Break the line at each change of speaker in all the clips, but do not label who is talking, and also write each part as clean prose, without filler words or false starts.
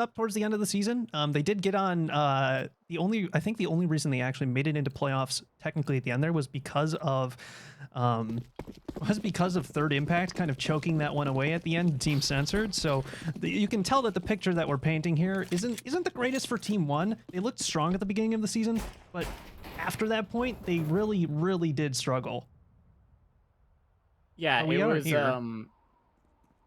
up towards the end of the season. They did get on I think the only reason they actually made it into playoffs technically at the end there was because of Third Impact kind of choking that one away at the end, Team Censored. So you can tell that the picture that we're painting here isn't the greatest for Team 1. They looked strong at the beginning of the season, but after that point, they really did struggle.
Yeah,
But we are here.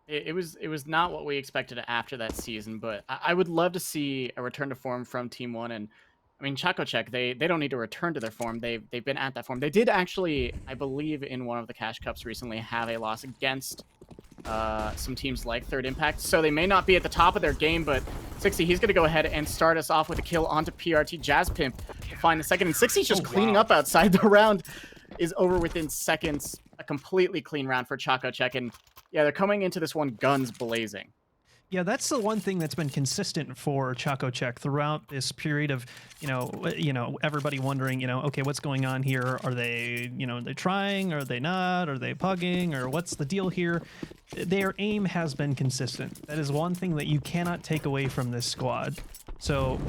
It was not what we expected after that season, but I would love to see a return to form from Team One. And I mean, Chococheck, they don't need to return to their form. They've been at that form. They did actually, I believe, in one of the Cash Cups recently, have a loss against some teams like Third Impact. So they may not be at the top of their game, but 60, he's going to go ahead and start us off with a kill onto PRT. Jazz Pimp to find the second, and 60's just cleaning up outside. The round is over within seconds. A completely clean round for Chococheck, and yeah, they're coming into this one guns blazing.
Yeah, that's the one thing that's been consistent for Chococheck throughout this period of, everybody wondering, okay, what's going on here? Are they, they're trying? Are they not? Are they pugging? Or what's the deal here? Their aim has been consistent. That is one thing that you cannot take away from this squad. So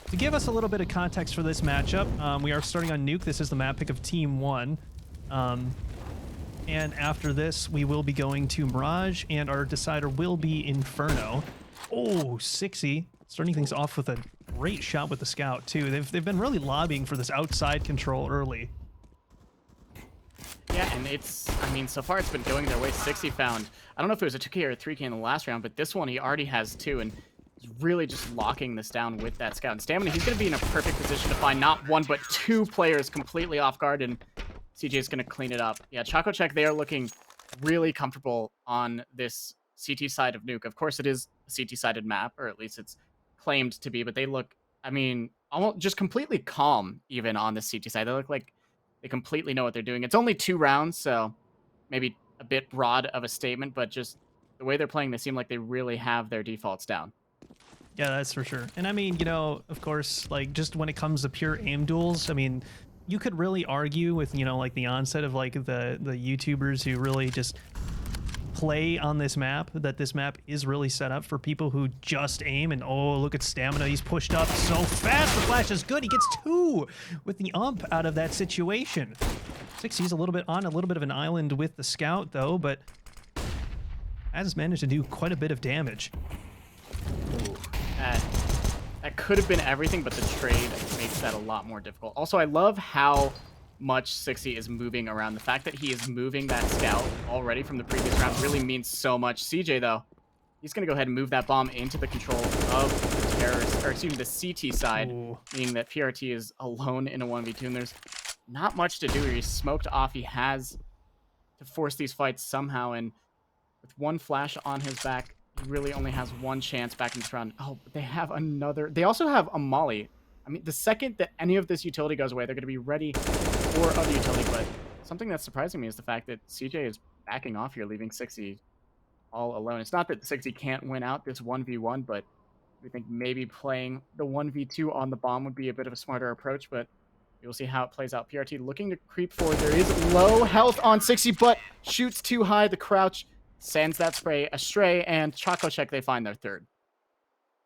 to give us a little bit of context for this matchup, we are starting on Nuke. This is the map pick of Team 1. And after this, we will be going to Mirage, and our decider will be Inferno. Oh, 60 starting things off with a great shot with the Scout, too. They've been really lobbying for this outside control early.
Yeah, and I mean, so far it's been going their way. 60 found, I don't know if it was a 2K or a 3K in the last round, but this one he already has 2, and he's really just locking this down with that Scout. And Stamina, he's going to be in a perfect position to find not 1, but 2 players completely off guard, and CJ's going to clean it up. Yeah, Chococheck, they are looking really comfortable on this CT side of Nuke. Of course, it is a CT-sided map, or at least it's claimed to be, but they look, I mean, almost just completely calm even on the CT side. They look like they completely know what they're doing. It's only 2 rounds, so maybe a bit broad of a statement, but just the way they're playing, they seem like they really have their defaults down.
Yeah, that's for sure. And I mean, of course, like, just when it comes to pure aim duels, I mean, you could really argue with, like the onset of like the YouTubers who really just play on this map, that this map is really set up for people who just aim. And oh, look at Stamina, he's pushed up so fast. The flash is good. He gets 2 with the ump out of that situation. 60's a little bit of an island with the Scout though, but has managed to do quite a bit of damage.
Ooh, that could have been everything, but the trade makes that a lot more difficult. Also, I love how much 60 is moving around. The fact that he is moving that Scout already from the previous round really means so much. CJ, though, he's going to go ahead and move that bomb into the control of the terrorist, or excuse me, the CT side, meaning that PRT is alone in a 1v2, and there's not much to do here. He's smoked off. He has to force these fights somehow, and with 1 flash on his back, he really only has 1 chance back in this round. Oh, but they have another. They also have a Molly. I mean, the second that any of this utility goes away, they're going to be ready for other utility. But something that's surprising me is the fact that CJ is backing off here, leaving 60 all alone. It's not that 60 can't win out this 1v1, but we think maybe playing the 1v2 on the bomb would be a bit of a smarter approach, but you'll see how it plays out. PRT looking to creep forward. There is low health on 60, but shoots too high. The crouch sends that spray astray, and Chococheck, they find their 3rd.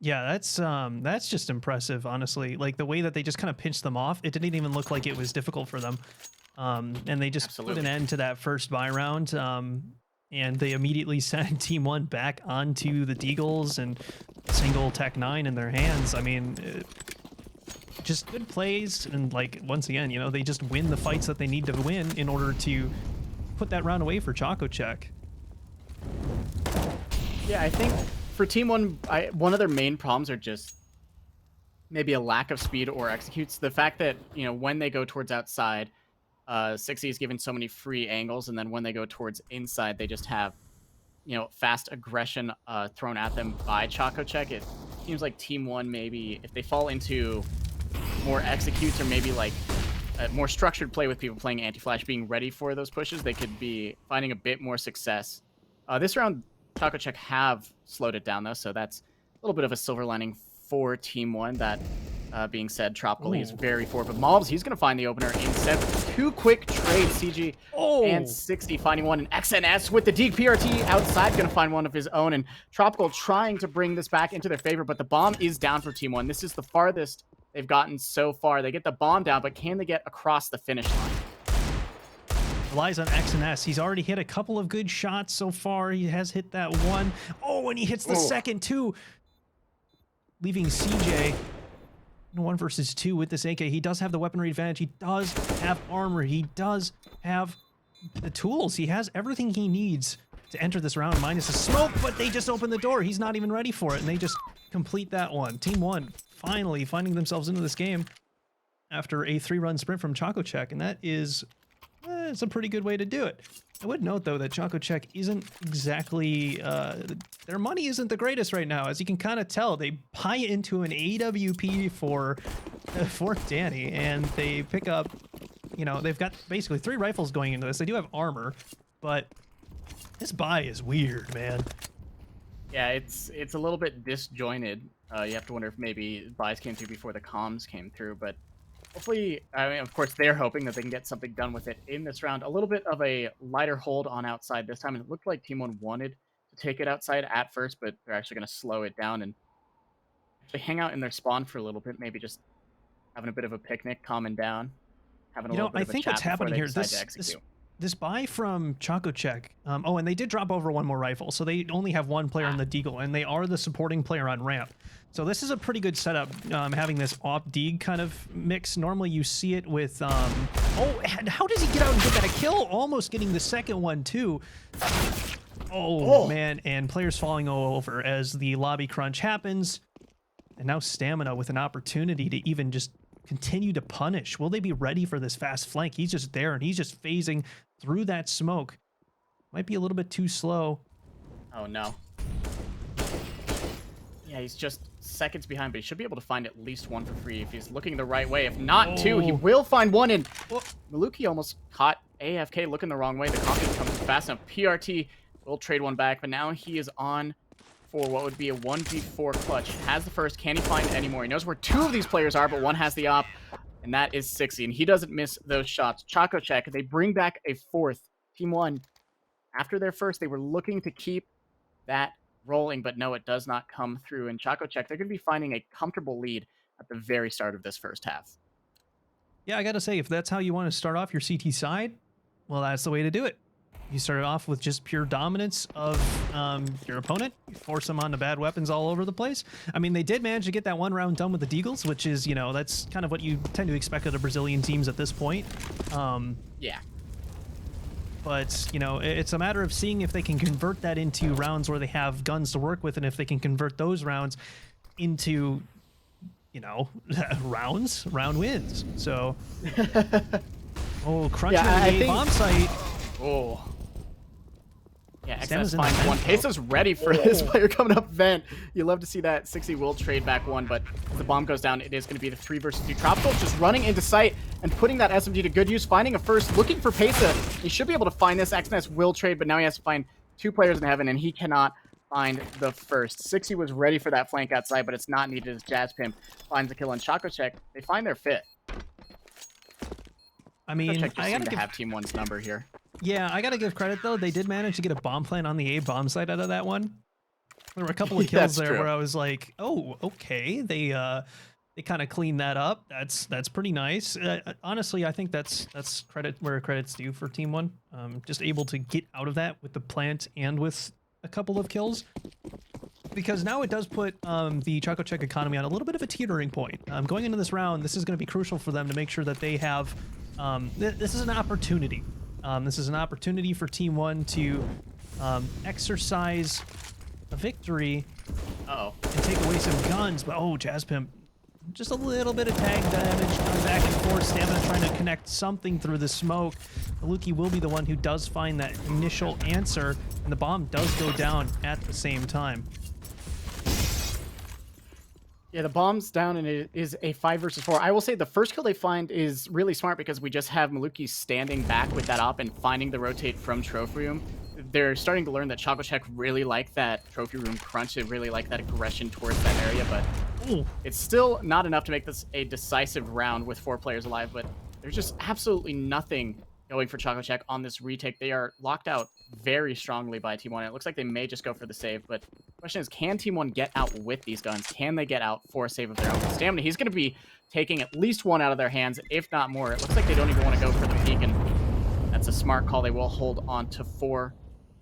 Yeah, that's just impressive, honestly. Like the way that they just kind of pinched them off, it didn't even look like it was difficult for them. And they just put an end to that first buy round. And they immediately sent Team 1 back onto the Deagles and single Tech 9 in their hands. I mean, just good plays, and like once again, they just win the fights that they need to win in order to put that round away for Chococheck.
Yeah, I think for Team 1, one of their main problems are just maybe a lack of speed or executes. The fact that, when they go towards outside, 60 is given so many free angles, and then when they go towards inside, they just have, fast aggression thrown at them by Chococheck. It seems like Team 1, maybe, if they fall into more executes or maybe like a more structured play with people playing anti-flash, being ready for those pushes, they could be finding a bit more success. This round, Chococheck have slowed it down, though, so that's a little bit of a silver lining for Team 1, that being said, Tropical, he's
Ooh.
very forward. But Mobs, he's going to find the opener instead. 2 quick trades, CG and 60 finding one. And XNS with the Deke PRT outside, going to find one of his own. And Tropical trying to bring this back into their favor, but the bomb is down for Team 1. This is the farthest they've gotten so far. They get the bomb down, but can they get across the finish line?
Relies on XNS. He's already hit a couple of good shots so far. He has hit that one. Oh, and he hits the second too, leaving CJ 1 versus 2 with this AK. He does have the weaponry advantage. He does have armor. He does have the tools. He has everything he needs to enter this round, minus the smoke, but they just open the door. He's not even ready for it, and they just complete that one. Team 1 finally finding themselves into this game after a 3-run sprint from Chococheck, and that is it's a pretty good way to do it. I would note, though, that Chococheck isn't exactly... their money isn't the greatest right now. As you can kind of tell, they buy into an AWP for Danny, and they pick up... You know, they've got basically 3 rifles going into this. They do have armor, but this buy is weird, man.
Yeah, it's a little bit disjointed. You have to wonder if maybe buys came through before the comms came through, but hopefully, I mean, of course, they're hoping that they can get something done with it in this round. A little bit of a lighter hold on outside this time, and it looked like Team 1 wanted to take it outside at first, but they're actually going to slow it down and actually hang out in their spawn for a little bit, maybe just having a bit of a picnic, calming down, having a little bit of a chat
what's happening here,
this
this buy from Chococheck, oh, and they did drop over 1 more rifle, so they only have 1 player on the Deagle, and they are the supporting player on ramp. So this is a pretty good setup, having this op-deag kind of mix. Normally you see it with, oh, how does he get out and get that kill? Almost getting the second one, too. Oh, man, and players falling all over as the lobby crunch happens. And now Stamina with an opportunity to even just continue to punish. Will they be ready for this fast flank? He's just there, and he's just phasing through that smoke. Might be a little bit too slow.
Oh, no. Yeah, he's just seconds behind, but he should be able to find at least 1 for free if he's looking the right way. If not 2, he will find 1, and Maluki almost caught AFK looking the wrong way. The confidence comes fast enough. PRT will trade 1 back, but now he is on for what would be a 1v4 clutch. Has the first. Can he find any more? He knows where 2 of these players are, but 1 has the op, and that is 60, and he doesn't miss those shots. Chococheck, they bring back a 4th. Team 1, after their first, they were looking to keep that rolling, but no, it does not come through. And Chococheck, they're going to be finding a comfortable lead at the very start of this first half.
Yeah, I gotta say, if that's how you want to start off your CT side, well, that's the way to do it. You start off with just pure dominance of your opponent. You force them onto bad weapons all over the place. I mean, they did manage to get that 1 round done with the Deagles, which is, you know, that's kind of what you tend to expect of the Brazilian teams at this point.
Yeah.
But, you know, it's a matter of seeing if they can convert that into rounds where they have guns to work with, and if they can convert those rounds into, you know, round wins. So, crunching the bomb site.
Oh. Yeah, XS finds 1. Peso's ready for this player coming up vent. You love to see that. 60 will trade back 1, but if the bomb goes down, it is going to be the 3 versus 2. Tropical just running into sight and putting that SMG to good use, finding a first, looking for Pesa. He should be able to find this. XNS will trade, but now he has to find 2 players in heaven, and he cannot find the first. 60 was ready for that flank outside, but it's not needed as Jazz Pimp finds a kill on Chococheck. They find their fit.
I mean,
I gotta have Team 1's number here.
Yeah, I gotta give credit though. They did manage to get a bomb plant on the A bomb site out of that one. There were a couple of kills there where I was like, "Oh, okay." They kind of cleaned that up. That's pretty nice. Honestly, I think that's credit where credit's due for Team 1. Just able to get out of that with the plant and with a couple of kills. Because now it does put the Chococheck economy on a little bit of a teetering point. Going into this round, this is going to be crucial for them to make sure that they have. This is an opportunity. This is an opportunity for Team 1 to exercise a victory and take away some guns. But Jazz Pimp, just a little bit of tag damage, going back and forth. Stamina trying to connect something through the smoke. Maluki will be the one who does find that initial answer, and the bomb does go down at the same time.
Yeah, the bomb's down, and it is a 5 versus 4. I will say the first kill they find is really smart because we just have Maluki standing back with that op and finding the rotate from Trophy Room. they're starting to learn that Chococheck really like that trophy room crunch. They really like that aggression towards that area, but
Ooh.
it's still not enough to make this a decisive round with 4 players alive, but there's just absolutely nothing going for Chococheck on this retake. They are locked out very strongly by Team 1. It looks like they may just go for the save, but the question is, can Team 1 get out with these guns? Can they get out for a save of their own? Stamina, he's going to be taking at least one out of their hands, if not more. It looks like they don't even want to go for the peek, and that's a smart call. They will hold on to 4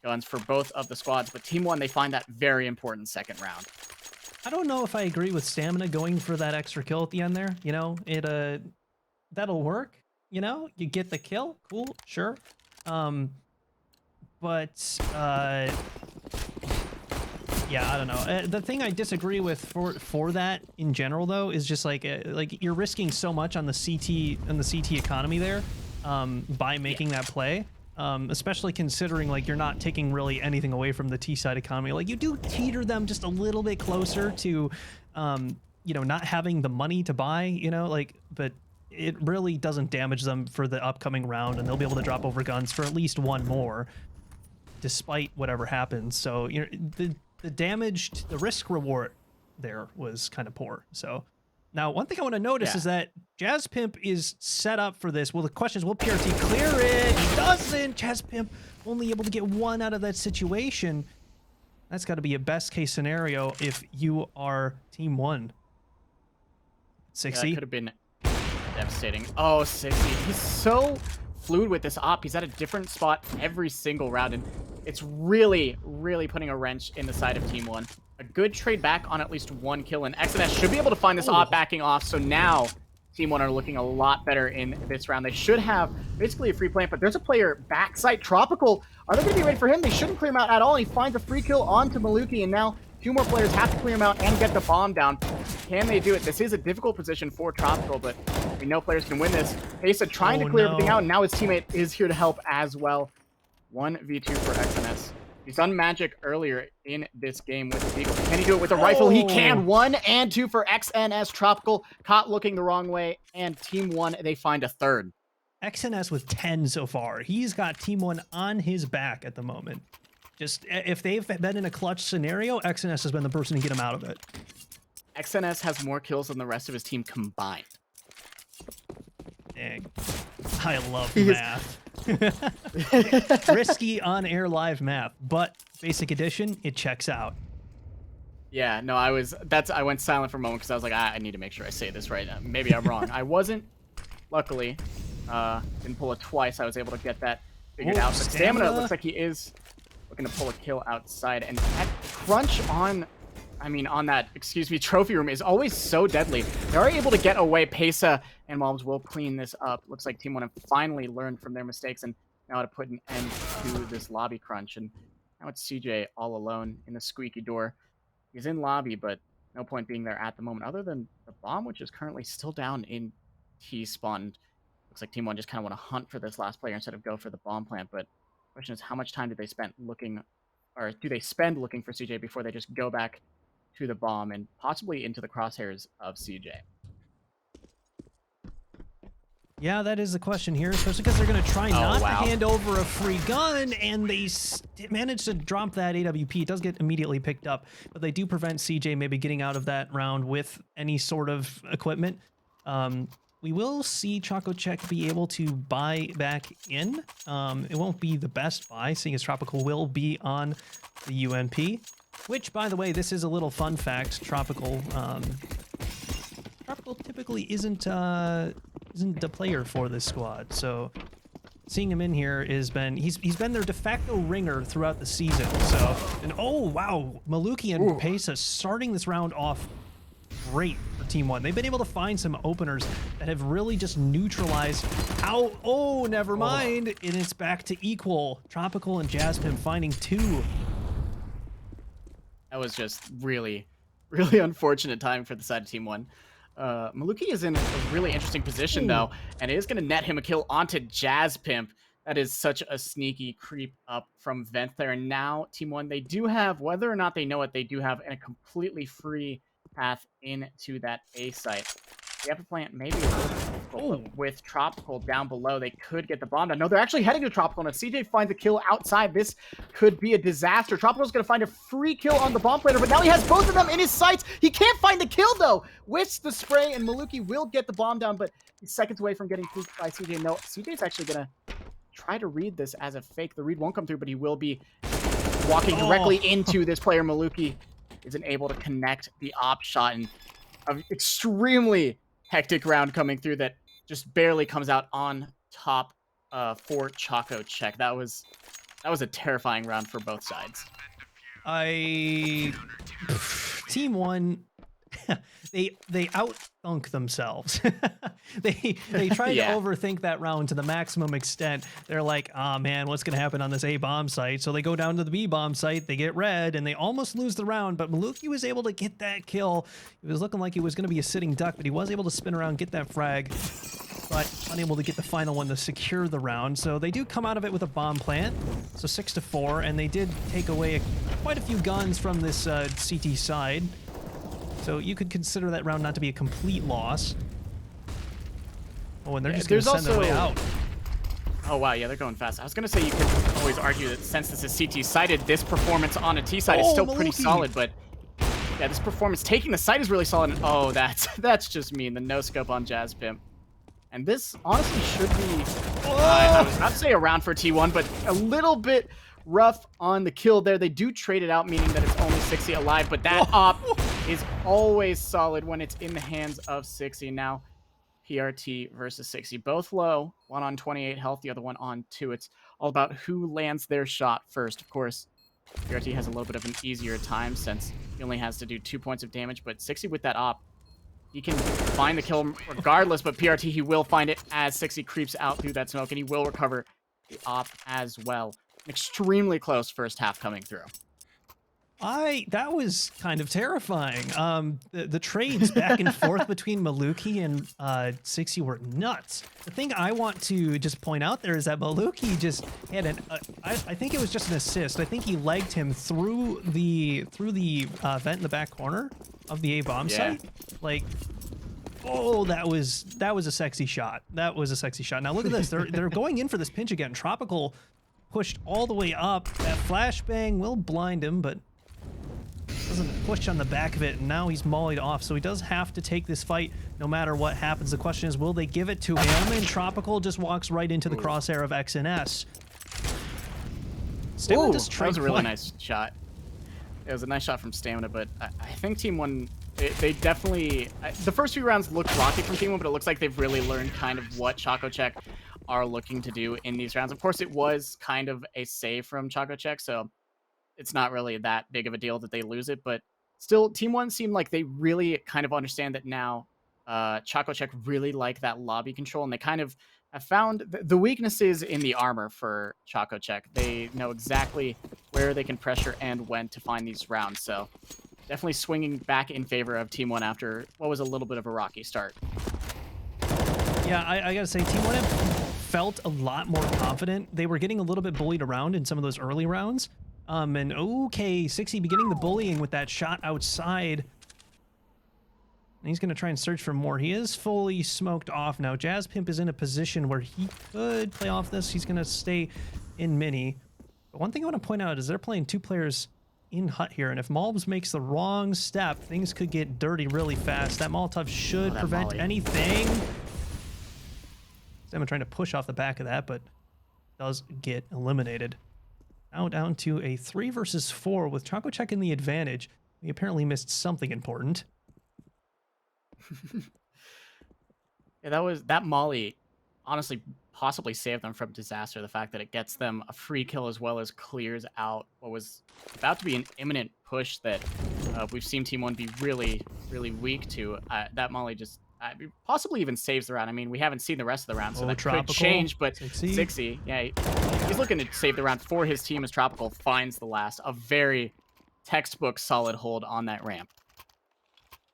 guns for both of the squads, but Team 1, they find that very important second round.
I don't know if I agree with Stamina going for that extra kill at the end there. You know, it that'll work. You know, you get the kill, cool, sure. But yeah, I don't know. The thing I disagree with for that in general though is just like you're risking so much on the CT economy there by making that play. Especially considering like you're not taking really anything away from the T side economy. Like you do teeter them just a little bit closer to, you know, not having the money to buy, you know, like, but it really doesn't damage them for the upcoming round, and they'll be able to drop over guns for at least one more, despite whatever happens. So you know, the risk reward there was kind of poor. So. Now, one thing I want to notice is that Jazz Pimp is set up for this. Well, the question is, will PRT clear it? He doesn't. Jazz Pimp only able to get 1 out of that situation. That's got to be a best case scenario if you are Team 1. 60.
That could have been devastating. Oh, 60. He's so fluid with this op. He's at a different spot every single round, and it's really, really putting a wrench in the side of Team 1. A good trade back on at least 1 kill, and XNS should be able to find this op backing off, so now Team 1 are looking a lot better in this round. They should have basically a free plant, but there's a player backside. Tropical, are they going to be ready for him? They shouldn't clear him out at all. He finds a free kill onto Maluki, and now 2 more players have to clear him out and get the bomb down. Can they do it? This is a difficult position for Tropical, but we know players can win this. Esea trying to clear everything out, and now his teammate is here to help as well. 1v2 for XNS. He's done magic earlier in this game with the Beagle. Can he do it with a rifle? He can. 1 and 2 for XNS. Tropical caught looking the wrong way, and Team 1, they find a 3rd.
XNS with 10 so far. He's got Team 1 on his back at the moment. Just if they've been in a clutch scenario, XNS has been the person to get him out of it.
XNS has more kills than the rest of his team combined.
Dang. I love math. Risky on-air live math, but basic edition, it checks out.
Yeah, no, I went silent for a moment because I was like, I need to make sure I say this right. Maybe I'm wrong. I wasn't, luckily. Didn't pull it twice. I was able to get that figured out. But Stamina looks like he is looking to pull a kill outside, and that crunch on that, trophy room is always so deadly. They are able to get away. Pesa and Moms will clean this up. Looks like Team 1 have finally learned from their mistakes and now how to put an end to this lobby crunch. And now it's CJ all alone in the squeaky door. He's in lobby, but no point being there at the moment, other than the bomb, which is currently still down in T-spawn. Looks like Team 1 just kind of want to hunt for this last player instead of go for the bomb plant. But the question is, how much time do they spend looking for CJ before they just go back to the bomb and possibly into the crosshairs of CJ?
Yeah, that is the question here, especially because they're going to try not to hand over a free gun, and they manage to drop that AWP. It does get immediately picked up, but they do prevent CJ maybe getting out of that round with any sort of equipment. We will see Chococheck be able to buy back in. It won't be the best buy, seeing as Tropical will be on the UMP. Which, by the way, this is a little fun fact. Tropical typically isn't the player for this squad, so seeing him in here he's been their de facto ringer throughout the season. So, and oh wow, Maluki and Pesa starting this round off great for Team 1. They've been able to find some openers that have really just neutralized how. Oh, never mind, and it's back to equal. Tropical and Jasmine finding 2.
That was just really, really unfortunate time for the side of Team 1. Maluki is in a really interesting position, though, and it is going to net him a kill onto Jazz Pimp. That is such a sneaky creep up from Vent there. And now, Team 1, they do have, whether or not they know it, they do have a completely free path into that A site. The upper plant maybe a little bit difficult, but with Tropical down below, they could get the bomb down. No, they're actually heading to Tropical, and if CJ finds a kill outside, this could be a disaster. Tropical's going to find a free kill on the bomb planter, but now he has both of them in his sights. He can't find the kill, though. Whiffs the spray, and Maluki will get the bomb down, but he's seconds away from getting pooped by CJ. No, CJ's actually going to try to read this as a fake. The read won't come through, but he will be walking directly into this player. Maluki isn't able to connect the op shot, and an extremely hectic round coming through that just barely comes out on top for Chococheck. That was a terrifying round for both sides.
Team 1, they outthunk themselves. they tried to overthink that round to the maximum extent. They're like, oh man, what's gonna happen on this A bomb site? So they go down to the B bomb site, they get red, and they almost lose the round, but Maluki was able to get that kill. It was looking like he was gonna be a sitting duck, but he was able to spin around, get that frag, but unable to get the final one to secure the round. So they do come out of it with a bomb plant, so 6-4, and they did take away quite a few guns from this CT side. So you could consider that round not to be a complete loss. Oh, and they're just going to send their way out.
Oh, wow. Yeah, they're going fast. I was going to say you could always argue that since this is CT-sided, this performance on a T side is still pretty solid. But yeah, this performance taking the site is really solid. And oh, that's just mean. The no-scope on Jazz Pimp. And this honestly should be, I was about to say a round for T1, but a little bit rough on the kill there. They do trade it out, meaning that it's only 60 alive, but that op is always solid when it's in the hands of 60. Now, PRT versus 60, both low, one on 28 health, the other one on 2. It's all about who lands their shot first. Of course, PRT has a little bit of an easier time since he only has to do 2 points of damage, but 60 with that op, he can find the kill regardless, but PRT, he will find it as 60 creeps out through that smoke, and he will recover the op as well. Extremely close first half coming through.
That was kind of terrifying. The trades back and forth between Maluki and 60 were nuts. The thing I want to just point out there is that Maluki just had I think it was just an assist. I think he legged him through the vent in the back corner of the A bomb site. Like, oh, that was a sexy shot. That was a sexy shot. Now look at this. They're going in for this pinch again. Tropical pushed all the way up. That flashbang will blind him, but doesn't push on the back of it, and now he's mollied off, so he does have to take this fight no matter what happens. The question is, will they give it to him? And Tropical just walks right into the crosshair of X and S. Stamina just
that was a really nice shot. It was a nice shot from Stamina, but I think Team 1, they definitely... the first few rounds looked rocky from Team 1, but it looks like they've really learned kind of what Chococheck are looking to do in these rounds. Of course, it was kind of a save from Chococheck, so it's not really that big of a deal that they lose it, but still, Team 1 seemed like they really kind of understand that now. Chococheck really like that lobby control, and they kind of have found the weaknesses in the armor for Chococheck. They know exactly where they can pressure and when to find these rounds, so definitely swinging back in favor of Team 1 after what was a little bit of a rocky start.
Yeah, I gotta say, Team 1 felt a lot more confident. They were getting a little bit bullied around in some of those early rounds. And okay, 60 beginning the bullying with that shot outside. And he's going to try and search for more. He is fully smoked off now. Jazz Pimp is in a position where he could play off this. He's going to stay in mini. But one thing I want to point out is they're playing 2 players in hut here. And if Malbs makes the wrong step, things could get dirty really fast. That Molotov should prevent anything. Stamina trying to push off the back of that, but does get eliminated. Now down to a 3 versus 4 with Chococheck in the advantage. We apparently missed something important.
Yeah, that molly honestly possibly saved them from disaster. The fact that it gets them a free kill as well as clears out what was about to be an imminent push that we've seen Team 1 be really, really weak to. That molly just possibly even saves the round. I mean, we haven't seen the rest of the round, so that could change, but 60, yeah, he's looking to save the round for his team as Tropical finds the last. A very textbook solid hold on that ramp.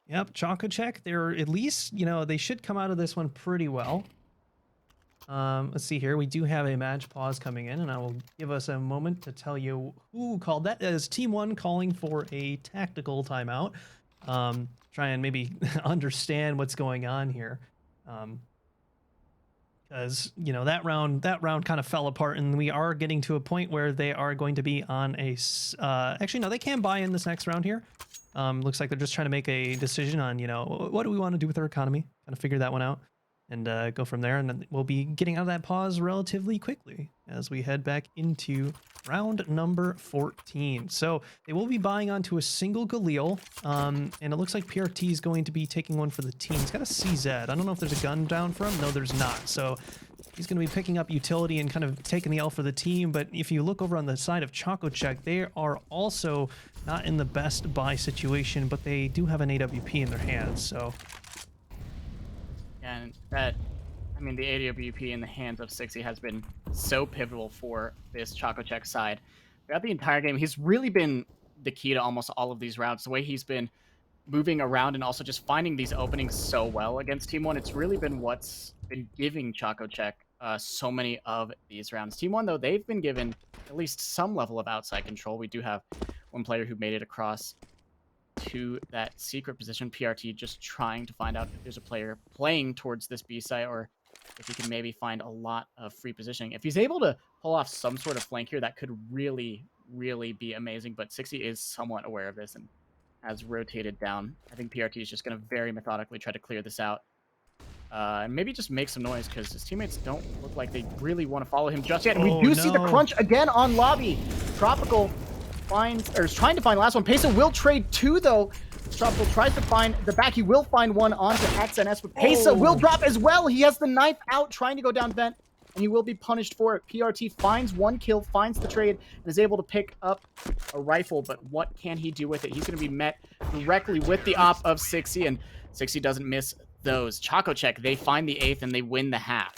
Yep, Chococheck, they're at least, you know, they should come out of this one pretty well. Let's see here. We do have a match pause coming in, and I will give us a moment to tell you who called that. That is Team 1 calling for a tactical timeout. try and maybe understand what's going on here. Because that round kind of fell apart, and we are getting to a point where they are going to be on a actually no, they can buy in this next round here. Looks like they're just trying to make a decision on what do we want to do with our economy, kind of figure that one out, and go from there. And then we'll be getting out of that pause relatively quickly as we head back into round number 14. So they will be buying onto a single Galil, and it looks like PRT is going to be taking one for the team. He's got a CZ. I don't know if there's a gun down for him. No, there's not. So he's going to be picking up utility and kind of taking the L for the team. But if you look over on the side of Chococheck, they are also not in the best buy situation, but they do have an AWP in their hands. So,
and that, I mean, the AWP in the hands of 60 has been so pivotal for this Chococheck side. Throughout the entire game, he's really been the key to almost all of these rounds. The way he's been moving around and also just finding these openings so well against Team 1, it's really been what's been giving Chococheck so many of these rounds. Team 1, though, they've been given at least some level of outside control. We do have one player who made it across to that secret position. PRT just trying to find out if there's a player playing towards this B site, or if he can maybe find a lot of free positioning. If he's able to pull off some sort of flank here, that could really, really be amazing. But 60 is somewhat aware of this and has rotated down. I think PRT is just going to very methodically try to clear this out. And maybe just make some noise, because his teammates don't look like they really want to follow him just yet. And we do see the crunch again on lobby. Tropical finds, or is trying to find the last one. Pesa will trade two, though. Tropical tries to find the back. He will find one onto XNS, but Pesa will drop as well. He has the knife out, trying to go down vent, and he will be punished for it. PRT finds one kill, finds the trade, and is able to pick up a rifle, but what can he do with it? He's going to be met directly with the op of 60, and 60 doesn't miss those. Chococheck, they find the 8th, and they win the half.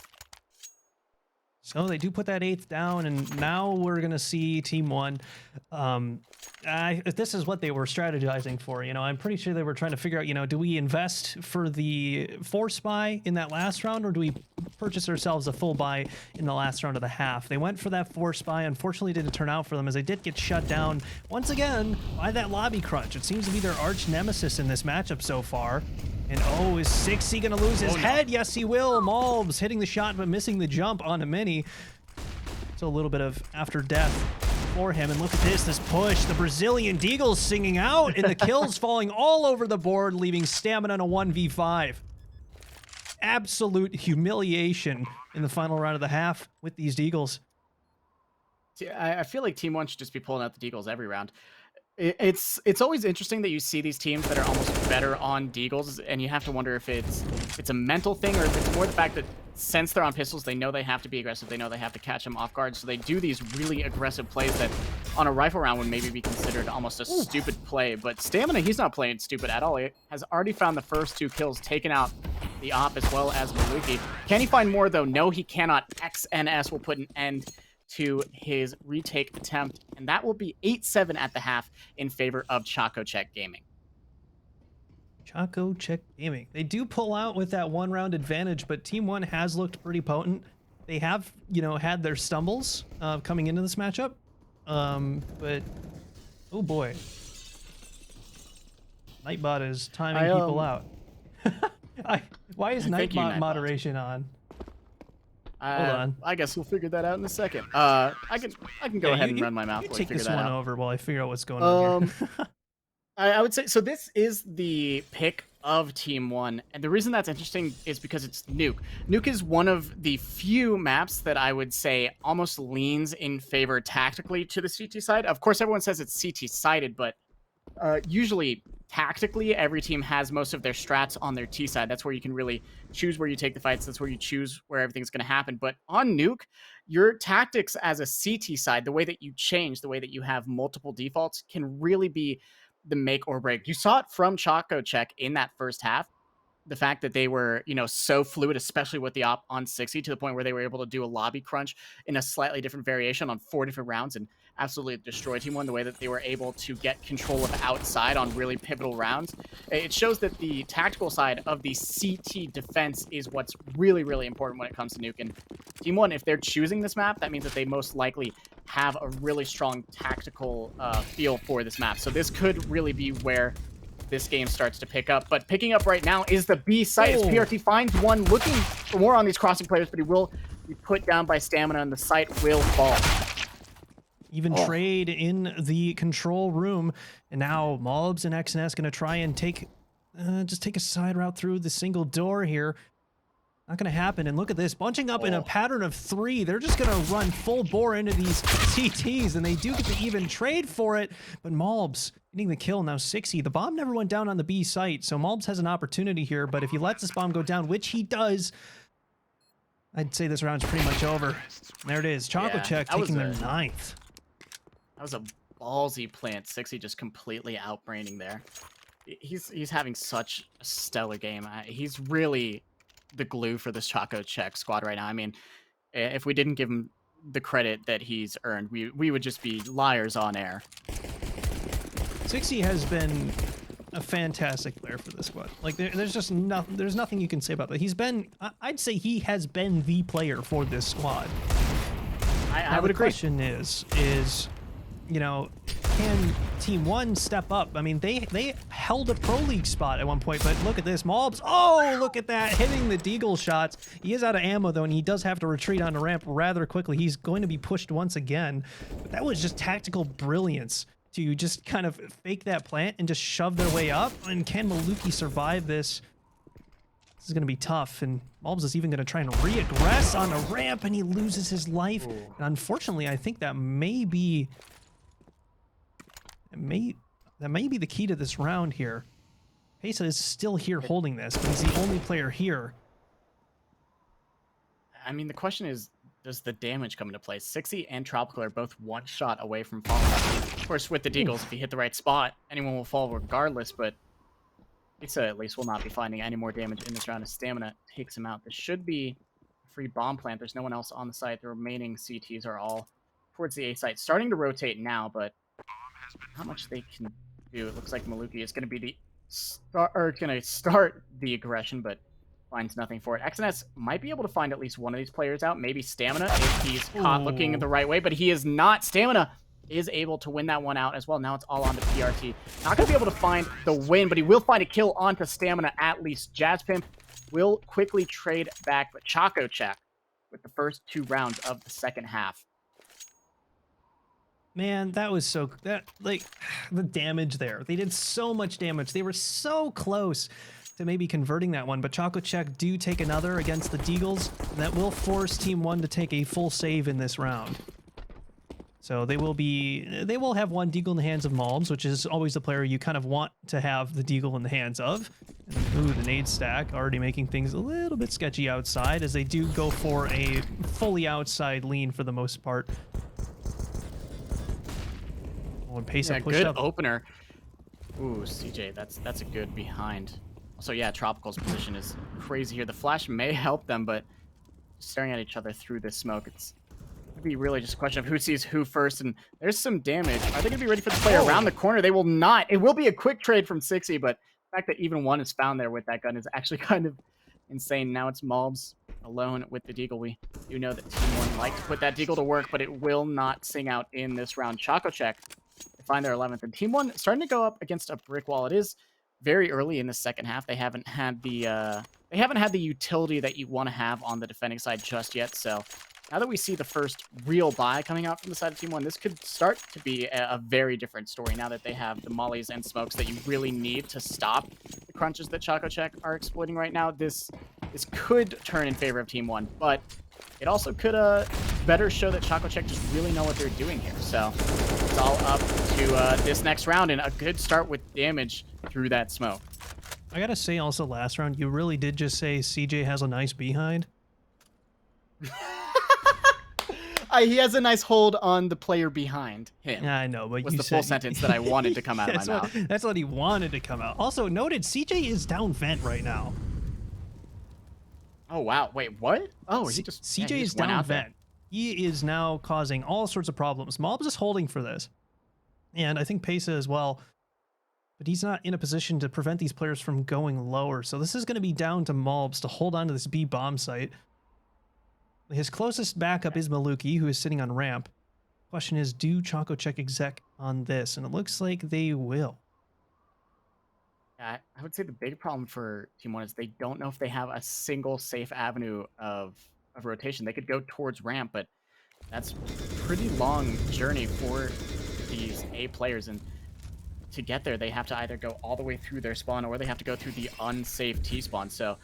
So they do put that 8th down, and now we're going to see Team 1. This is what they were strategizing for. I'm pretty sure they were trying to figure out, do we invest for the force buy in that last round, or do we purchase ourselves a full buy in the last round of the half? They went for that force buy. Unfortunately, didn't turn out for them, as they did get shut down once again by that lobby crunch. It seems to be their arch nemesis in this matchup so far. And is 60 going to lose his head? Yes, he will. Malbs hitting the shot but missing the jump on a mini. So a little bit of after death for him. And look at this push. The Brazilian Deagles singing out, and the kills falling all over the board, leaving Stamina in a 1v5. Absolute humiliation in the final round of the half with these Deagles.
See, I feel like Team 1 should just be pulling out the Deagles every round. It's always interesting that you see these teams that are almost better on Deagles, and you have to wonder if it's a mental thing, or if it's more the fact that since they're on pistols, they know they have to be aggressive, they know they have to catch them off guard, so they do these really aggressive plays that on a rifle round would maybe be considered almost a stupid play. But Stamina, he's not playing stupid at all. He has already found the first 2 kills, taken out the op as well as Maluki. Can he find more, though? No, he cannot. XNS will put an end to his retake attempt, and that will be 8-7 at the half in favor of Chococheck Gaming.
Chococheck Gaming. They do pull out with that 1-round advantage, but Team 1 has looked pretty potent. They have, had their stumbles coming into this matchup, but oh boy, Nightbot is timing people out. Why is Nightbot moderation on? Hold on.
I guess we'll figure that out in a second. I can go ahead and run my mouth.
You take this one over while I figure out what's going on here.
I would say, so this is the pick of Team 1, and the reason that's interesting is because it's Nuke. Nuke is one of the few maps that I would say almost leans in favor tactically to the CT side. Of course, everyone says it's CT-sided, but usually tactically, every team has most of their strats on their T side. That's where you can really choose where you take the fights. That's where you choose where everything's going to happen. But on Nuke, your tactics as a CT side, the way that you change, the way that you have multiple defaults, can really be the make or break. You saw it from Chococheck in that first half. The fact that they were, so fluid, especially with the op on 60, to the point where they were able to do a lobby crunch in a slightly different variation on 4 different rounds and absolutely destroy Team 1, the way that they were able to get control of outside on really pivotal rounds. It shows that the tactical side of the CT defense is what's really, really important when it comes to Nuke. And Team 1, if they're choosing this map, that means that they most likely have a really strong tactical feel for this map. So this could really be where this game starts to pick up. But picking up right now is the B site as
Oh.
PRT finds one, looking for more on these crossing players, but he will be put down by Stamina, and the site will fall.
Even trade in the control room, and now Mobs and XNS going to try and just take a side route through the single door here. Not going to happen. And look at this, bunching up in a pattern of 3. They're just going to run full bore into these CTs, and they do get to even trade for it. But Mobs getting the kill, now 60. The bomb never went down on the B site, so Mobs has an opportunity here, but if he lets this bomb go down, which he does, I'd say this round's pretty much over. There it is, Chococheck taking their 9th.
That was a ballsy plant. 60 just completely outbraining there. He's having such a stellar game. He's really the glue for this Chococheck squad right now. I mean, if we didn't give him the credit that he's earned, we would just be liars on air.
60 has been a fantastic player for this squad. Like there's just nothing. There's nothing you can say about that. He's been. I'd say he has been the player for this squad.
I would agree.
The question is, you know, can Team 1 step up? I mean, they held a Pro League spot at one point, but look at this. Mobs, oh, look at that, hitting the deagle shots. He is out of ammo, though, and he does have to retreat on the ramp rather quickly. He's going to be pushed once again. But that was just tactical brilliance to just kind of fake that plant and just shove their way up. And can Maluki survive this? This is going to be tough, and Mobs is even going to try and re-aggress on the ramp, and he loses his life. And unfortunately, I think that may be... That may be the key to this round here. CASA is still here holding this, but he's the only player here.
I mean, the question is, does the damage come into play? 60 and Tropical are both one shot away from falling. Of course, with the Deagles, if you hit the right spot, anyone will fall regardless, but CASA at least will not be finding any more damage in this round as Stamina takes him out. This should be a free bomb plant. There's no one else on the site. The remaining CTs are all towards the A site. Starting to rotate now, but not much they can do. It looks like Maluki is going to be start the aggression, but finds nothing for it. XNS might be able to find at least one of these players out. Maybe Stamina if he's caught looking the right way, but he is not. Stamina is able to win that one out as well. Now it's all on to PRT. Not going to be able to find the win, but he will find a kill onto Stamina at least. Jazzpimp will quickly trade back, but Chococheck with the first 2 rounds of the second half.
Man, that was so... like, the damage there. They did so much damage. They were so close to maybe converting that one, but Chococheck do take another against the Deagles. That will force Team 1 to take a full save in this round. So they will have one Deagle in the hands of Mobs, which is always the player you kind of want to have the Deagle in the hands of. And, ooh, the nade stack already making things a little bit sketchy outside, as they do go for a fully outside lean for the most part. And CASA pushed
good
up.
Opener. Ooh, CJ, that's a good behind. Also, yeah, Tropical's position is crazy here. The flash may help them, but staring at each other through this smoke, it's gonna be really just a question of who sees who first. And there's some damage. Are they gonna be ready for the play around the corner? They will not. It will be a quick trade from 60, but the fact that even one is found there with that gun is actually kind of insane. Now it's Mobs alone with the Deagle. We do know that Team 1 likes to put that Deagle to work, but it will not sing out in this round. Chococheck find their 11th, and Team 1 starting to go up against a brick wall. It is very early in the second half. They haven't had the utility that you want to have on the defending side just yet. So now that we see the first real buy coming out from the side of Team 1, this could start to be a very different story now that they have the mollies and smokes that you really need to stop the crunches that Chococheck are exploiting right now. This could turn in favor of Team 1, but it also could better show that Chococheck just really know what they're doing here. So it's all up to this next round, and a good start with damage through that smoke.
I gotta say also last round, you really did just say CJ has a nice behind.
He has a nice hold on the player behind him.
Yeah, I know, but
was
you
the
said...
full sentence that I wanted to come out of my mouth.
That's what he wanted to come out. Also noted, CJ is down vent right now.
Oh, wow. Wait, what? Oh, he just...
CJ
he
is
just went
down
out there.
vent. He is now causing all sorts of problems. Mobs is holding for this. And I think CASA as well. But he's not in a position to prevent these players from going lower. So this is going to be down to Mobs to hold on to this B bomb site. His closest backup is Maluki, who is sitting on ramp. Question is, do Chococheck exec on this? And it looks like they will.
I would say the big problem for Team One is they don't know if they have a single safe avenue of rotation. They could go towards ramp, but that's pretty long journey for these A players, and to get there, they have to either go all the way through their spawn or they have to go through the unsafe T spawn. So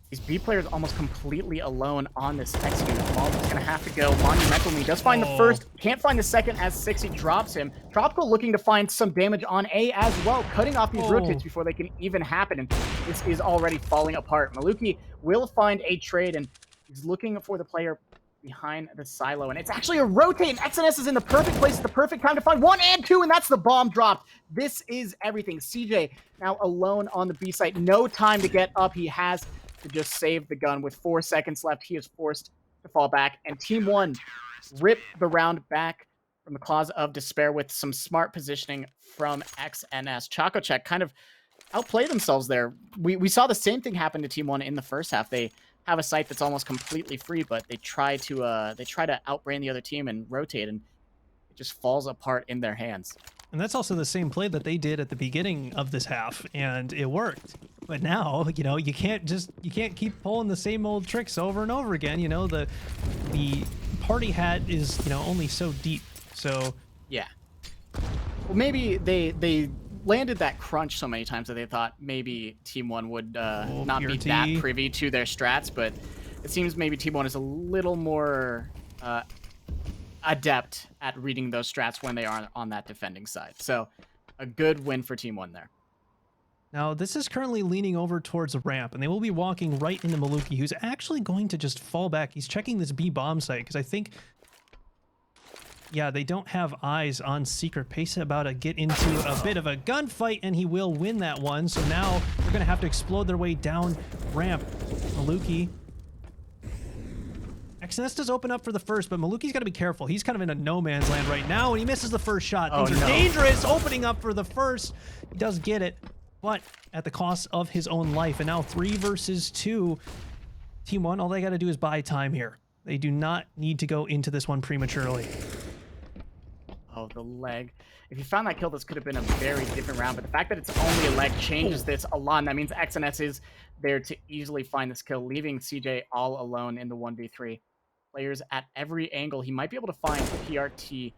these B players almost completely alone on this X unit. Maul's is gonna have to go monumental. He does find the first, can't find the second as 60 drops him. Tropical looking to find some damage on A as well, cutting off these rotates before they can even happen. And this is already falling apart. Maluki will find a trade, and he's looking for the player behind the silo, and it's actually a rotate, and XNS is in the perfect place at the perfect time to find 1 and 2, and that's the bomb dropped. This is everything. CJ now alone on the B site. No time to get up. He has to just save the gun. With 4 seconds left, he is forced to fall back, and Team One rip the round back from the claws of despair with some smart positioning from XNS. Chococheck kind of outplay themselves there. We saw the same thing happen to Team One in the first half. They have a site that's almost completely free, but they try to outbrain the other team and rotate, and it just falls apart in their hands.
And that's also the same play that they did at the beginning of this half, and it worked. But now, you know, you can't keep pulling the same old tricks over and over again. You know, the party hat is, you know, only so deep. So
yeah. Well, maybe they landed that crunch so many times that they thought maybe Team One would not be that privy to their strats, but it seems maybe Team One is a little more adept at reading those strats when they are on that defending side. So a good win for Team One there.
Now, this is currently leaning over towards a ramp, and they will be walking right into Maluki, who's actually going to just fall back. He's checking this B bomb site, because I think, yeah, they don't have eyes on Secret Pesa, about to get into a bit of a gunfight, and he will win that one. So now they're going to have to explode their way down ramp. Maluki. XNS does open up for the first, but Maluki's got to be careful. He's kind of in a no man's land right now, and he misses the first shot. Things are dangerous. Opening up for the first. He does get it, but at the cost of his own life. And now 3 versus 2. Team One, all they got to do is buy time here. They do not need to go into this one prematurely.
Oh, the leg. If you found that kill, this could have been a very different round, but the fact that it's only a leg changes this a lot, and that means XNS is there to easily find this kill, leaving CJ all alone in the 1v3. Players at every angle. He might be able to find PRT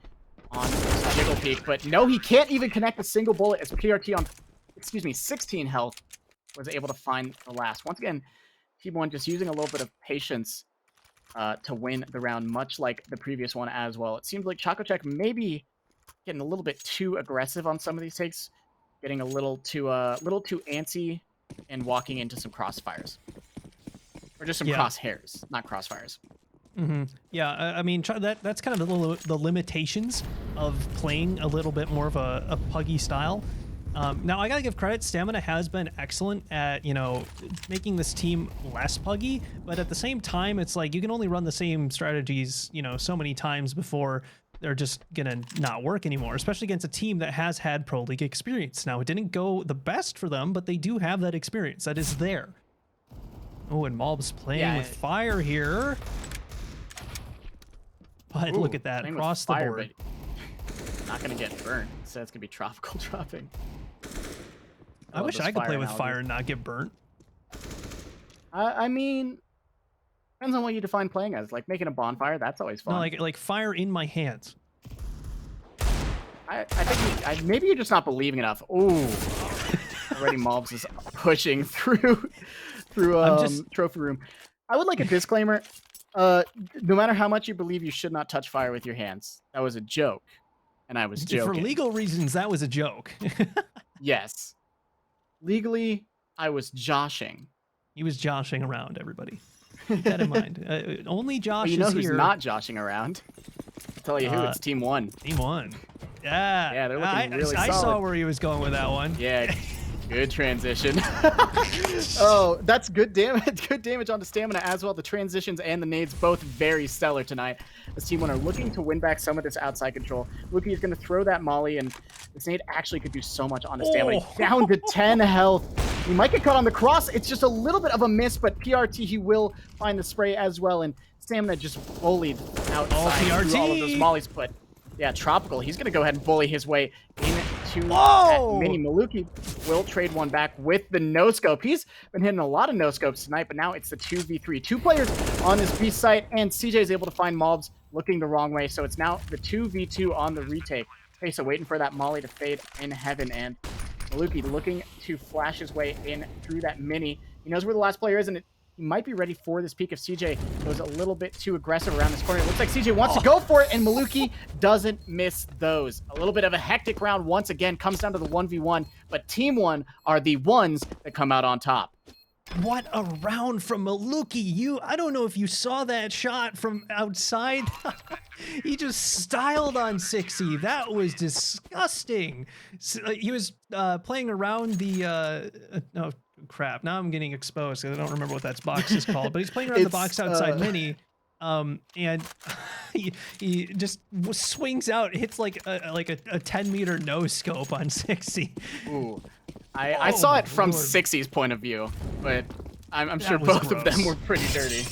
on this Jiggle Peak, but no, he can't even connect a single bullet as PRT on, 16 health was able to find the last. Once again, Team One just using a little bit of patience to win the round, much like the previous one as well. It seems like Chococheck maybe getting a little bit too aggressive on some of these takes, getting a little too antsy, and walking into some crossfires. Or just some crosshairs, not crossfires.
Mm-hmm. Yeah, I mean, that's kind of the limitations of playing a little bit more of a puggy style. Now, I gotta give credit, Stamina has been excellent at, you know, making this team less puggy, but at the same time, it's like you can only run the same strategies, you know, so many times before they're just gonna not work anymore, especially against a team that has had Pro League experience. Now, it didn't go the best for them, but they do have that experience. That is there. Oh, and Malb's playing with fire here. But look at that, across the board.
Not gonna get burnt, so it's gonna be Tropical dropping.
I wish I could play with fire and not get burnt.
I mean, depends on what you define playing as. Like making a bonfire, that's always fun.
No, like fire in my hands.
I think maybe you're just not believing enough. Ooh, already Mobs is pushing through trophy room. I would like a disclaimer. No matter how much you believe, you should not touch fire with your hands. That was a joke, and I was joking.
For legal reasons, that was a joke.
Yes. Legally, I was joshing.
He was joshing around, everybody. Keep that in mind. Only Josh
you know
is
who's
here.
Not joshing around? I'll tell you who. It's Team One.
Team One. Yeah.
Yeah, they're looking really solid.
I saw where he was going with that one.
Yeah. Good transition. Oh, that's good damage. Good damage onto Stamina as well. The transitions and the nades both very stellar tonight. As Team One are looking to win back some of this outside control. Luki is going to throw that molly, and this nade actually could do so much onto Stamina. Down to 10 health. He might get caught on the cross. It's just a little bit of a miss, but PRT, he will find the spray as well, and Stamina just bullied outside through all of those mollies. But yeah, Tropical, he's going to go ahead and bully his way into to
Whoa!
Mini. Maluki will trade one back with the no-scope. He's been hitting a lot of no-scopes tonight, but now it's the 2v3. 2 players on this B site, and CJ is able to find mobs looking the wrong way, so it's now the 2v2 on the retake. CASA waiting for that molly to fade in heaven, and Maluki looking to flash his way in through that Mini. He knows where the last player is, and he might be ready for this peek if CJ goes a little bit too aggressive around this corner. It looks like CJ wants to go for it, and Maluki doesn't miss those. A little bit of a hectic round once again. Comes down to the 1v1, but Team 1 are the ones that come out on top.
What a round from Maluki. I don't know if you saw that shot from outside. He just styled on 6E. That was disgusting. He was playing around the... oh, crap. Now I'm getting exposed because I don't remember what that box is called. But he's playing around the box outside Mini. And he just swings out, hits like a 10-meter no scope on 6E.
Ooh. I saw it from 6E's point of view, but I'm sure both of them were pretty dirty.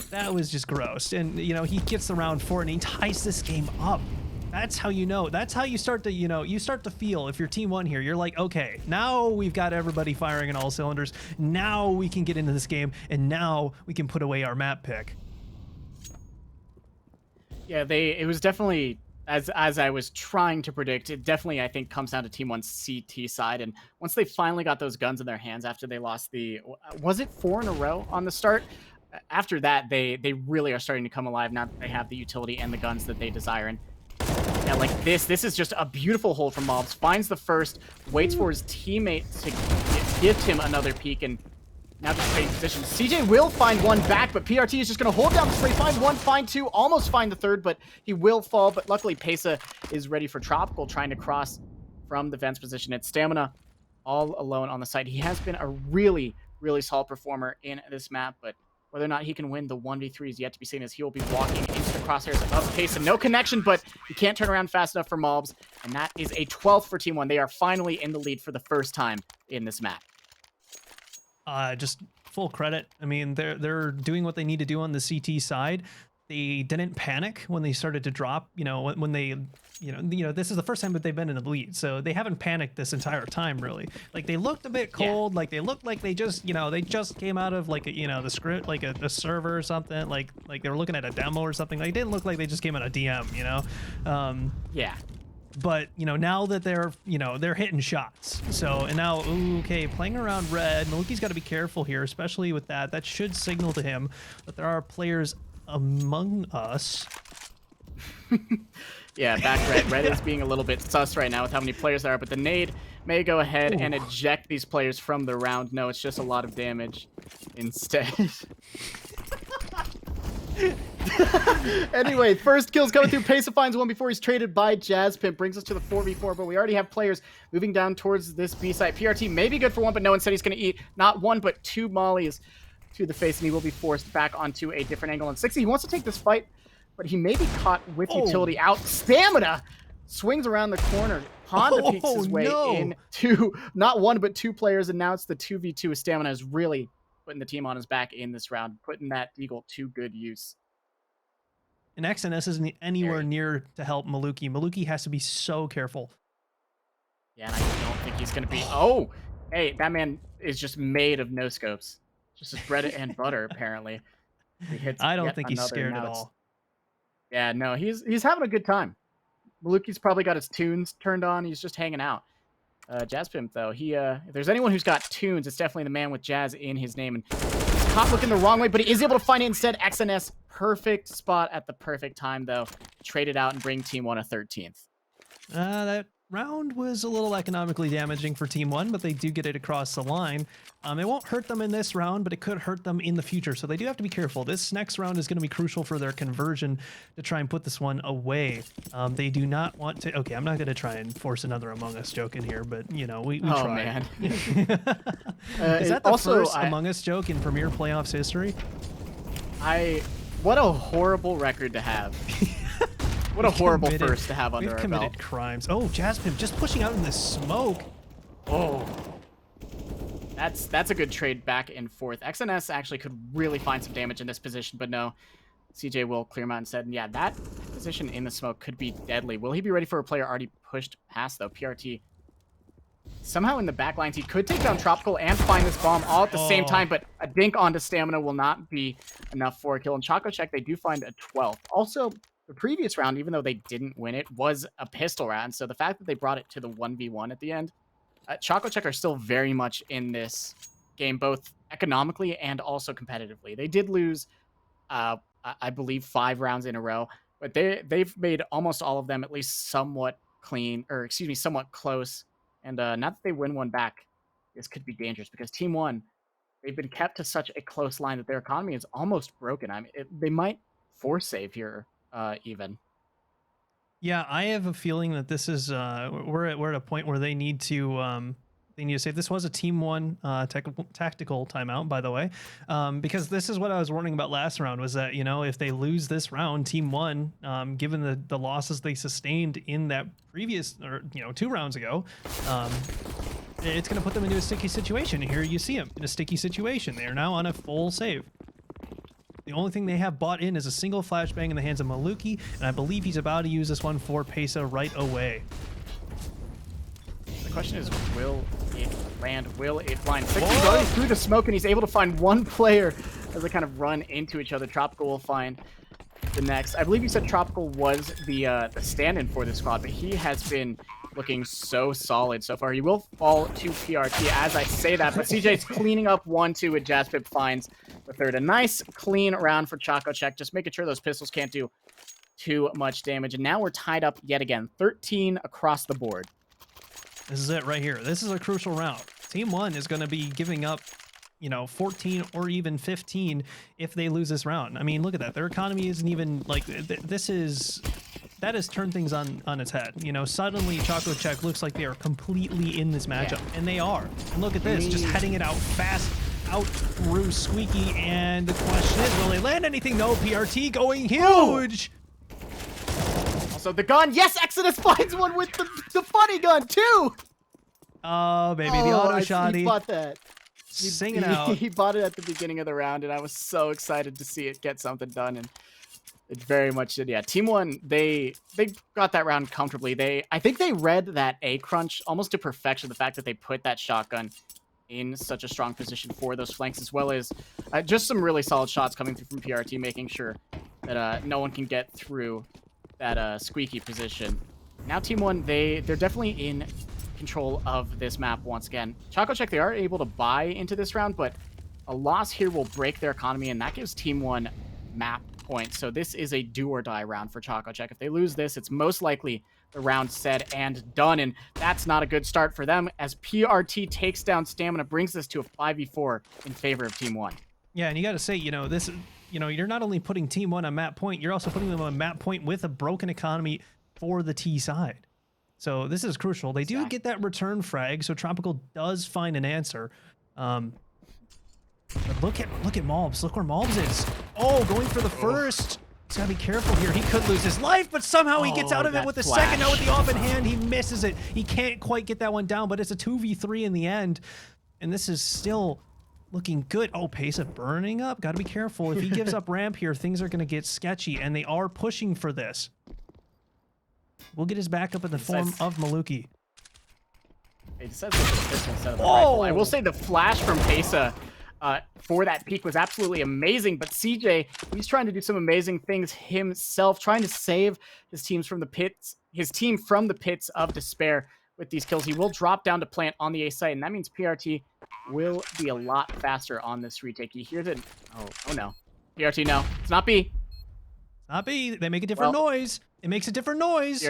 That was just gross. And, you know, he gets the round 4 and he ties this game up. That's how you know. That's how you start to, you start to feel if you're Team 1 here. You're like, okay, now we've got everybody firing on all cylinders. Now we can get into this game, and now we can put away our map pick.
Yeah, it was definitely, as I was trying to predict, it definitely, I think, comes down to Team 1's CT side. And once they finally got those guns in their hands after they lost was it 4 in a row on the start? After that, they really are starting to come alive now that they have the utility and the guns that they desire. And yeah, like this is just a beautiful hold from Mobs. Finds the first, waits for his teammate to gift him another peek, and now just trading position. CJ will find one back, but PRT is just going to hold down the spray. Find one, find two, almost find the third, but he will fall. But luckily, CASA is ready for Tropical, trying to cross from the fence position. It's Stamina all alone on the site. He has been a really, really solid performer in this map, but whether or not he can win the 1v3 is yet to be seen, as he will be walking into the crosshairs of CASA. No connection, but he can't turn around fast enough for Mobs, and that is a 12th for Team 1. They are finally in the lead for the first time in this map.
Just full credit. I mean, they're doing what they need to do on the CT side. They didn't panic when they started to drop. You know, when they, this is the first time that they've been in the lead, so they haven't panicked this entire time, really. Like, they looked a bit cold. Yeah. Like, they looked like they just, they just came out of like the script, like a server or something. Like they were looking at a demo or something. Like, it didn't look like they just came out of DM.
Yeah.
But, now that they're hitting shots. So, and now, okay, playing around red, Maluki's got to be careful here, especially with that. That should signal to him that there are players among us.
Yeah, back red. Red is being a little bit sus right now with how many players there are, but the nade may go ahead and eject these players from the round. No, it's just a lot of damage instead. Anyway, first kill's coming through. CASA finds one before he's traded by Jazzpimp. Brings us to the 4v4, but we already have players moving down towards this B site. PRT may be good for one, but no, instead he's going to eat not one, but 2 mollies to the face, and he will be forced back onto a different angle. And 6E, he wants to take this fight, but he may be caught with utility out. Stamina swings around the corner. Honda peeks his way into not one, but 2 players, and now it's the 2v2. Stamina is really putting the team on his back in this round, putting that Deagle to good use.
And XNS isn't anywhere near to help Maluki. Maluki has to be so careful.
Yeah, and I don't think he's going to be... Oh! Hey, that man is just made of no-scopes. Just as bread and butter, apparently.
I don't think he's scared at all.
Yeah, no, he's having a good time. Maluki's probably got his tunes turned on. He's just hanging out. Jazzpimp, though, if there's anyone who's got tunes, it's definitely the man with Jazz in his name. And he's caught looking the wrong way, but he is able to find it instead. XNS, perfect spot at the perfect time, though. Trade it out and bring Team 1 a 13th.
That round was a little economically damaging for Team 1, but they do get it across the line. It won't hurt them in this round, but it could hurt them in the future, so they do have to be careful. This next round is going to be crucial for their conversion to try and put this one away. They do not want to... Okay, I'm not going to try and force another Among Us joke in here, but, we try.
Man.
Is that the first Among Us joke in Premier Playoffs history?
What a horrible record to have. What a horrible first to have under our belt.
We've committed crimes. Oh, Jazzpimp just pushing out in the smoke.
Oh. That's a good trade back and forth. XNS actually could really find some damage in this position, but no. CJ will clear him out instead. And yeah, that position in the smoke could be deadly. Will he be ready for a player already pushed past, though? PRT somehow in the back lines, he could take down Tropical and find this bomb all at the same time, but a dink onto Stamina will not be enough for a kill. And Chococheck, they do find a 12th. Also, the previous round, even though they didn't win it, was a pistol round. So the fact that they brought it to the 1v1 at the end, Chococheck are still very much in this game, both economically and also competitively. They did lose, I believe, 5 rounds in a row, but they've made almost all of them at least somewhat clean, or excuse me, somewhat close. And not that they win one back, this could be dangerous because Team One, they've been kept to such a close line that their economy is almost broken. I mean, they might force save here, even.
Yeah, I have a feeling that this is we're at a point where they need to save. This was a Team One tactical timeout, by the way, because this is what I was warning about last round. Was that, you know, if they lose this round, Team One, given the losses they sustained in that previous, or 2 rounds ago, it's going to put them into a sticky situation. Here you see them in a sticky situation. They are now on a full save. The only thing they have bought in is a single flashbang in the hands of Maluki, and I believe he's about to use this one for Pesa right away.
The question is, will it land? Will it blind? Six is already through the smoke, and he's able to find one player as they kind of run into each other. Tropical will find the next. I believe you said Tropical was the stand-in for this squad, but he has been looking so solid so far. He will fall to PRT as I say that, but CJ's cleaning up 1-2 with Jaspip finds the third. A nice clean round for Chococheck, just making sure those pistols can't do too much damage. And now we're tied up yet again, 13 across the board.
This is it right here. This is a crucial round. Team One is going to be giving up, 14 or even 15 if they lose this round. I mean, look at that. Their economy isn't even like that has turned things on its head. Suddenly Chococheck looks like they are completely in this matchup, and they are. And look at this, just heading it out fast out through Squeaky, and the question is, will they land anything? No, PRT going huge.
Also the gun, yes, Exodus finds one with the funny gun too.
Oh baby, the auto shot.
He bought that.
Singing out.
He bought it at the beginning of the round, and I was so excited to see it get something done, and it very much did. Yeah, Team One, they got that round comfortably. I think they read that A crunch almost to perfection. The fact that they put that shotgun in such a strong position for those flanks, as well as just some really solid shots coming through from PRT, making sure that no one can get through that squeaky position. Now Team One, they're definitely in control of this map once again. Chococheck, they are able to buy into this round, but a loss here will break their economy, and that gives Team One map points. So this is a do or die round for Chococheck. If they lose this, it's most likely the round said and done, and that's not a good start for them, as PRT takes down Stamina, brings this to a 5v4 in favor of Team One.
Yeah, and you got to say, this, you're not only putting Team One on map point, you're also putting them on map point with a broken economy for the T side. So this is crucial. They do get that return frag, so Tropical does find an answer. But look at Mobs. Look where Mobs is. Oh, going for the first. He's got to be careful here. He could lose his life, but somehow he gets out of it with the second. Now with the off in hand, he misses it. He can't quite get that one down, but it's a 2v3 in the end. And this is still looking good. Oh, Pesa burning up. Got to be careful. If he gives up ramp here, things are going to get sketchy, and they are pushing for this. We'll get his backup in the form of Maluki.
He decides to put this instead of the rifle. I will say the flash from Pesa for that peak was absolutely amazing, but CJ, he's trying to do some amazing things himself, trying to save his team from the pits of despair with these kills. He will drop down to plant on the A site, and that means PRT will be a lot faster on this retake. He hears it. Oh no. PRT, no. It's not B.
Not B. They make a different noise. It makes a different noise.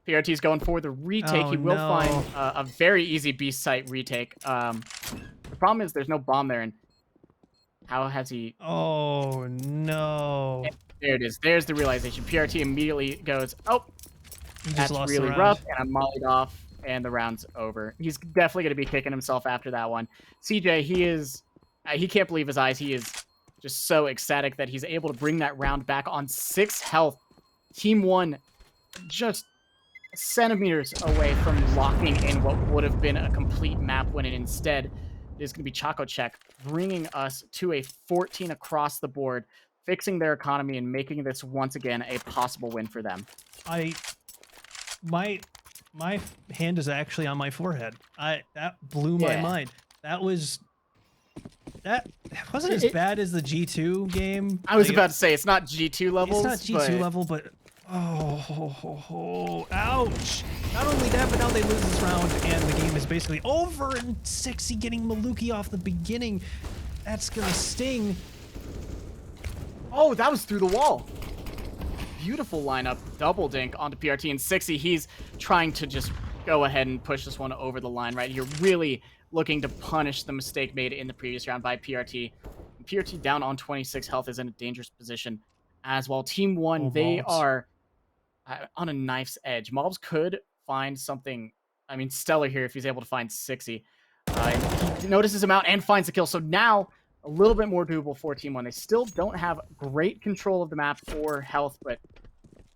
PRT's going for the retake. He will find a very easy B site retake. The problem is there's no bomb there, and how has he...
Oh, no.
There it is. There's the realization. PRT immediately goes, oh, that's really rough, and I'm mollied off, and the round's over. He's definitely going to be kicking himself after that one. CJ, he can't believe his eyes. He is just so ecstatic that he's able to bring that round back on 6 health. Team One just centimeters away from locking in what would have been a complete map win, and instead it is going to be Chococheck bringing us to a 14 across the board, fixing their economy and making this once again a possible win for them.
my hand is actually on my forehead. That blew my mind. That wasn't as bad as the G2 game.
I was about to say it's not G2 levels.
It's not G2 level, but oh, ouch! Not only that, but now they lose this round, and the game is basically over. And Sixy getting Maluki off the beginning. That's gonna sting.
Oh, that was through the wall. Beautiful lineup, double dink onto PRT, and Sixy, he's trying to just go ahead and push this one over the line right here, really looking to punish the mistake made in the previous round by PRT. PRT down on 26 health is in a dangerous position as well. Team 1, they are on a knife's edge. Mobs could find something, I mean, stellar here if he's able to find Sixy. He notices him out and finds the kill, so now a little bit more doable for Team 1. They still don't have great control of the map or health, but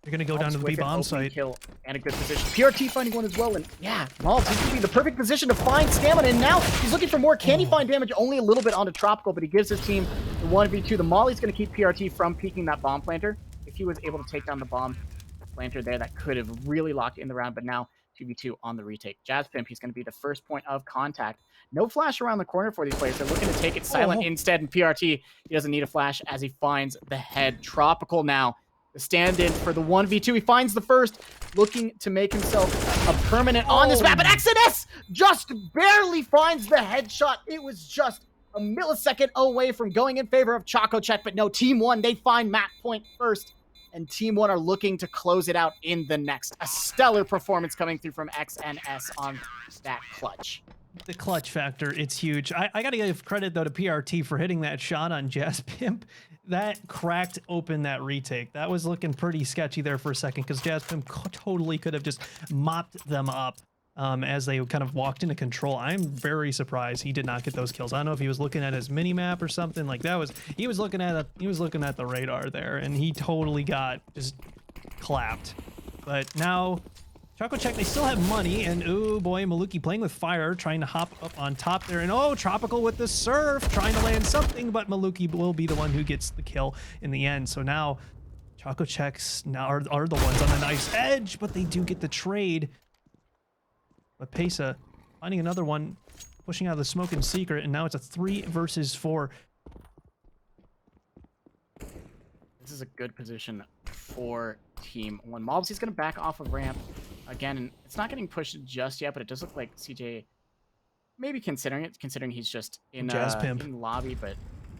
they're going to go down to the B bomb site.
Kill and a good position. PRT finding one as well, and yeah, Maul seems to be the perfect position to find stamina, and now he's looking for more. Can he find damage? Only a little bit onto Tropical, but he gives his team the 1v2. The Molly's going to keep PRT from peeking that bomb planter. If he was able to take down the bomb planter there, that could have really locked in the round, but now 2v2 on the retake. Jazz Pimp, he's going to be the first point of contact. No flash around the corner for these players. They're looking to take it silent instead, and PRT, he doesn't need a flash as he finds the head. Tropical now, the stand-in for the 1v2. He finds the first, looking to make himself a permanent on this map, and XNS just barely finds the headshot. It was just a millisecond away from going in favor of Chococheck, but no, Team 1, they find map point first, and Team 1 are looking to close it out in the next. A stellar performance coming through from XNS on that clutch.
The clutch factor, it's huge. I gotta give credit, though, to PRT for hitting that shot on Jazz Pimp. That cracked open that retake. That was looking pretty sketchy there for a second, because Jazz Pimp totally could have just mopped them up as they kind of walked into control. I'm very surprised he did not get those kills. I don't know if he was looking at his mini map or something like that. He was looking at the radar there, and he totally got just clapped. But now Chococheck, they still have money, and oh boy, Maluki playing with fire, trying to hop up on top there, and oh, Tropical with the surf, trying to land something, but Maluki will be the one who gets the kill in the end. So now Chocochecks now are the ones on the knife's edge, but they do get the trade. But Pesa finding another one, pushing out of the smoke in secret, and now it's a 3 versus 4.
This is a good position for Team 1. Mobs, he's going to back off of ramp again, and it's not getting pushed just yet, but it does look like CJ maybe considering it, considering he's just in
Jazz Pimp
in lobby, but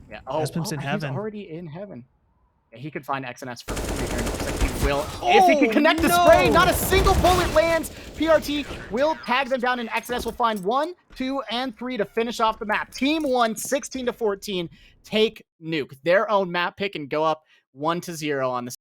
yeah.
Jazz Pimp's in heaven.
He's already in heaven. Yeah, he could find XNS for free here, and it looks like he will. If he can connect the spray, not a single bullet lands. PRT will tag them down, and XNS will find 1, 2, and 3 to finish off the map. Team 1, 16-14, take Nuke, their own map pick, and go up 1-0 on the